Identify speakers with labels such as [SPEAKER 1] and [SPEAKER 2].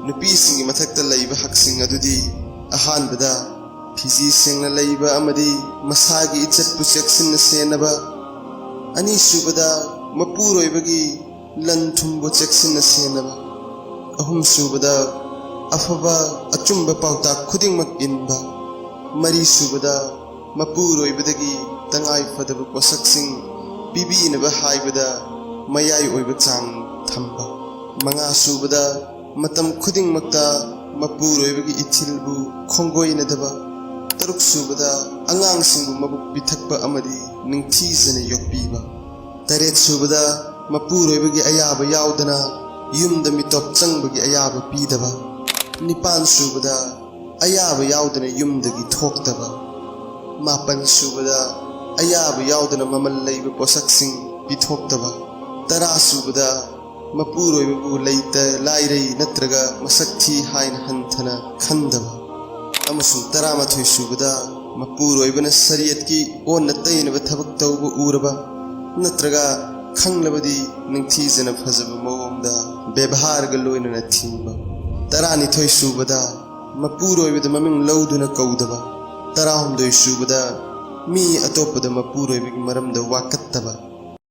[SPEAKER 1] नुपीसिंगी मथक्ता लैबा हकसिंग अदुदी अहानबदा Fiji सेंगना लैबा अमदी मसागी इज्जतपु चेक्सिन्ना सेनबा अनीसुबदा मपुरोइबगी लन थुंबु चेक्सिन्ना सेनबा अहुमसुबदा अफबा अचुंबा पाउता खुदिंगमक इनबा मरीसुबदा मपुरोइबदगी तंगाई फदबा पोसक्सिंग पीबीनबा हाइबदा मयाई ओइबा चांग थंबा मंगासुबदा मतम खुदिंगमक्ता मपुरोइबगी इथिलबु खोंगोइनदबा तरुकसुबदा अंगांगसिंगबु मबुक पिथक्पा अमदी निंगथीजना योक्पीबा तरेतसुबदा मपुरोइबगी अयाबा यावदना युमदा मिटोप चंगबगी अयाबा पीदबा निपानसुबदा अयाबा यावदना युमदगी थोक्तबा मापनसुबदा अयाबा यावदना ममल लैबा पोसक्सिंग पिथोक्तबा तरासुबदा मपुरोइबबु लैता लाइरै नत्रगा मसक्थी हाइन हंथना खंदबा अमसुं तरामाथोइसुबदा मपुरोइबना शरीयतकी ओन तैनबा थबक तौबा उरबा नत्रगा खंगलबदी निंगथीजना फजबा मवंगदा व्यवहारगा लोइनना थिंबा तरानिथोइसुबदा मपुरोइबदा ममिंग लौदुना कौदबा तराहुमदोइसुबदा मी अतोपदा मपुरोइबगी मरमदा वाकत्तबा